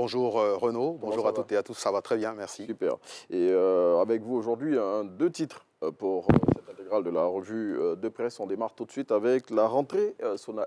Bonjour Renaud, bonjour à toutes et à tous, ça va très bien, merci. Super. Et avec vous aujourd'hui, deux titres pour cette intégrale de la revue de presse. On démarre tout de suite avec la rentrée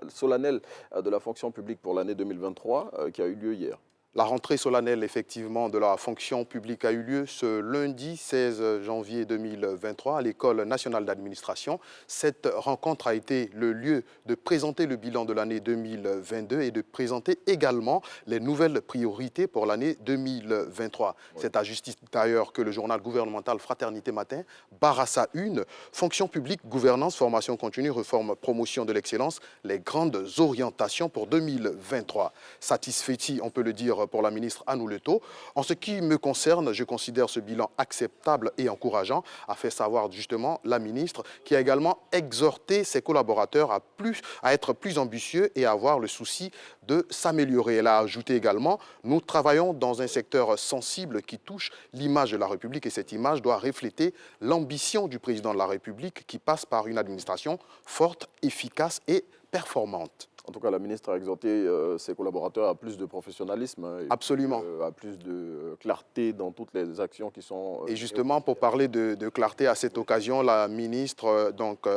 solennelle de la fonction publique pour l'année 2023 qui a eu lieu hier. La rentrée solennelle, effectivement, de la fonction publique a eu lieu ce lundi 16 janvier 2023 à l'École nationale d'administration. Cette rencontre a été le lieu de présenter le bilan de l'année 2022 et de présenter également les nouvelles priorités pour l'année 2023. Oui. C'est à justice d'ailleurs que le journal gouvernemental Fraternité Matin barre à sa une. Fonction publique, gouvernance, formation continue, réforme, promotion de l'excellence, les grandes orientations pour 2023. Satisfait-il, on peut le dire, pour la ministre Annou Leto. En ce qui me concerne, je considère ce bilan acceptable et encourageant, a fait savoir justement la ministre, qui a également exhorté ses collaborateurs à être plus ambitieux et à avoir le souci de s'améliorer. Elle a ajouté également, nous travaillons dans un secteur sensible qui touche l'image de la République et cette image doit refléter l'ambition du président de la République qui passe par une administration forte, efficace et performante. En tout cas, la ministre a exhorté ses collaborateurs à plus de professionnalisme. Absolument. À plus de clarté dans toutes les actions qui sont... Et justement, pour parler de clarté, à cette occasion, la ministre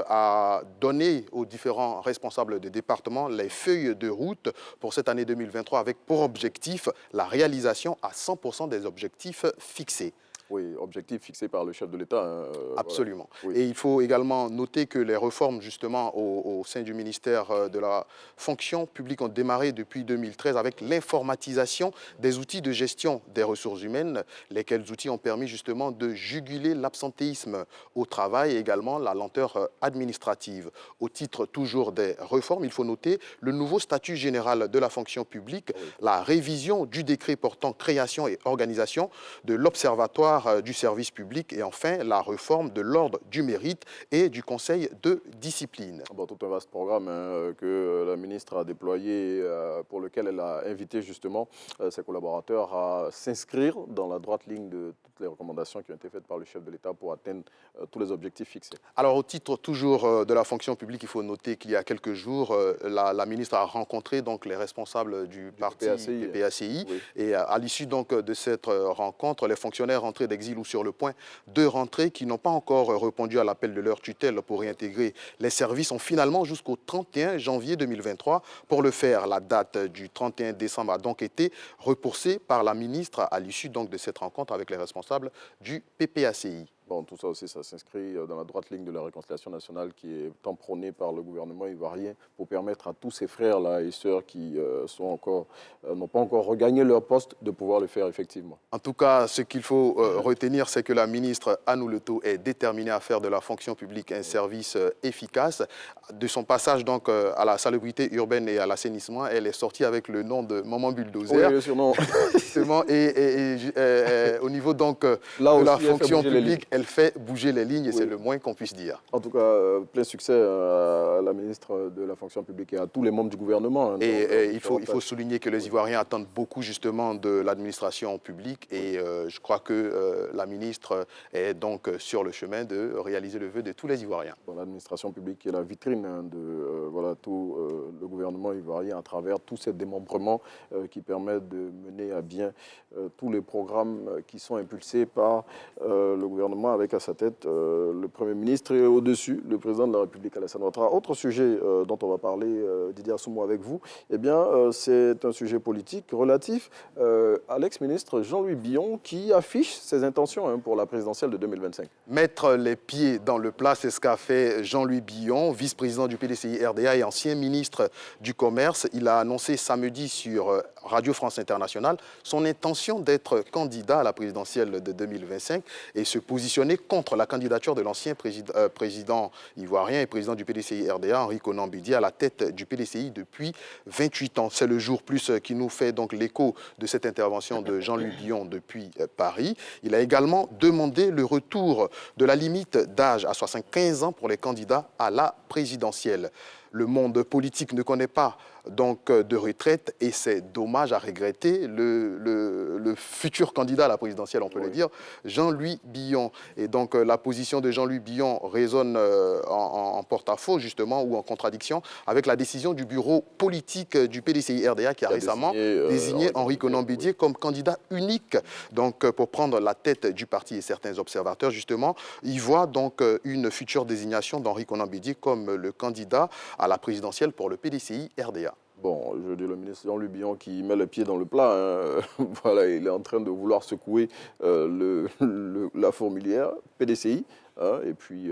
a donné aux différents responsables des départements les feuilles de route pour cette année 2023 avec pour objectif la réalisation à 100% des objectifs fixés. Oui, objectif fixé par le chef de l'État. Absolument. Voilà. Oui. Et il faut également noter que les réformes justement au sein du ministère de la fonction publique ont démarré depuis 2013 avec l'informatisation des outils de gestion des ressources humaines, lesquels outils ont permis justement de juguler l'absentéisme au travail et également la lenteur administrative. Au titre toujours des réformes, il faut noter le nouveau statut général de la fonction publique, oui, la révision du décret portant création et organisation de l'Observatoire du service public et enfin la réforme de l'ordre du mérite et du conseil de discipline. Bon, tout un vaste programme que la ministre a déployé pour lequel elle a invité justement ses collaborateurs à s'inscrire dans la droite ligne de toutes les recommandations qui ont été faites par le chef de l'État pour atteindre tous les objectifs fixés. Alors au titre toujours de la fonction publique, il faut noter qu'il y a quelques jours, la ministre a rencontré donc les responsables du parti PPACI oui, et à l'issue donc de cette rencontre, les fonctionnaires rentrés d'exil ou sur le point de rentrer qui n'ont pas encore répondu à l'appel de leur tutelle pour réintégrer les services ont finalement jusqu'au 31 janvier 2023 pour le faire. La date du 31 décembre a donc été repoussée par la ministre à l'issue donc de cette rencontre avec les responsables du PPACI. Bon, tout ça aussi, ça s'inscrit dans la droite ligne de la réconciliation nationale qui est tant prônée par le gouvernement ivoirien pour permettre à tous ces frères-là et sœurs qui n'ont pas encore regagné leur poste de pouvoir le faire effectivement. En tout cas, ce qu'il faut retenir, c'est que la ministre Annou Leto est déterminée à faire de la fonction publique un service efficace. De son passage donc à la salubrité urbaine et à l'assainissement, elle est sortie avec le nom de Maman Bulldozer. Oui, sûrement. et au niveau donc de la fonction publique, elle fait bouger les lignes et oui, c'est le moins qu'on puisse dire. En tout cas, plein succès à la ministre de la fonction publique et à tous les membres du gouvernement. Hein, il faut souligner que les Ivoiriens attendent beaucoup justement de l'administration publique et je crois que la ministre est donc sur le chemin de réaliser le vœu de tous les Ivoiriens. Bon, l'administration publique est la vitrine hein, de voilà, tout le gouvernement ivoirien à travers tous ces démembrements qui permettent de mener à bien tous les programmes qui sont impulsés par le gouvernement avec à sa tête le Premier ministre et au-dessus le président de la République, Alassane Ouattara. Autre sujet dont on va parler, Didier Assoumo, avec vous, eh bien, c'est un sujet politique relatif à l'ex-ministre Jean-Louis Billon qui affiche ses intentions hein, pour la présidentielle de 2025. Mettre les pieds dans le plat, c'est ce qu'a fait Jean-Louis Billon, vice-président du PDCI RDA et ancien ministre du Commerce. Il a annoncé samedi sur Radio France Internationale son intention d'être candidat à la présidentielle de 2025 et se positionner contre la candidature de l'ancien président ivoirien et président du PDCI RDA, Henri Konan Bédié, à la tête du PDCI depuis 28 ans. C'est le jour plus qui nous fait donc l'écho de cette intervention de Jean-Louis Billon depuis Paris. Il a également demandé le retour de la limite d'âge à 75 ans pour les candidats à la présidentielle. le monde politique ne connaît pas donc de retraite et c'est dommage à regretter. Le futur candidat à la présidentielle, on peut le dire, Jean-Louis Billon. Et donc la position de Jean-Louis Billon résonne en porte-à-faux justement ou en contradiction avec la décision du bureau politique du PDCI-RDA qui a récemment désigné Henri Konan Bédié comme candidat unique donc, pour prendre la tête du parti. Et certains observateurs justement y voient donc une future désignation d'Henri Konan Bédié comme le candidat à la présidentielle pour le PDCI-RDA. Bon, je dis le ministre Jean-Louis Billon qui met le pied dans le plat. Hein. Voilà, il est en train de vouloir secouer la fourmilière PDCI. Hein, et puis,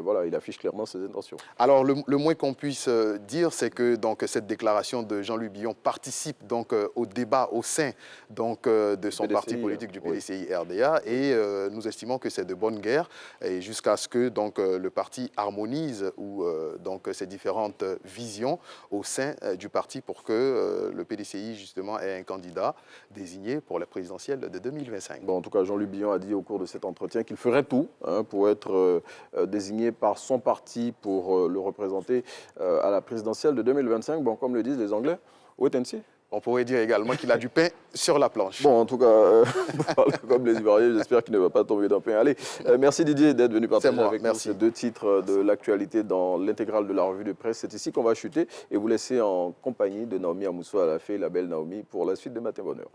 voilà, il affiche clairement ses intentions. Alors, le moins qu'on puisse dire, c'est que donc, cette déclaration de Jean-Louis Billon participe donc, au débat au sein donc, de son PDCI, parti politique du PDCI-RDA et nous estimons que c'est de bonne guerre et jusqu'à ce que donc, le parti harmonise ou, donc, ses différentes visions au sein du parti pour que le PDCI justement ait un candidat désigné pour la présidentielle de 2025. Bon, en tout cas, Jean-Louis Billon a dit au cours de cet entretien qu'il ferait tout hein, pour être désigné par son parti pour le représenter à la présidentielle de 2025. Bon, comme le disent les Anglais, wait and see. On pourrait dire également qu'il a du pain sur la planche. Bon, en tout cas, comme les Ivoiriens, j'espère qu'il ne va pas tomber dans le pain. Allez, merci Didier d'être venu partager avec nous ces deux titres de l'actualité dans l'intégrale de la revue de presse. C'est ici qu'on va chuter et vous laisser en compagnie de Naomi Amousso à la fée, la belle Naomi, pour la suite de Matin Bonheur.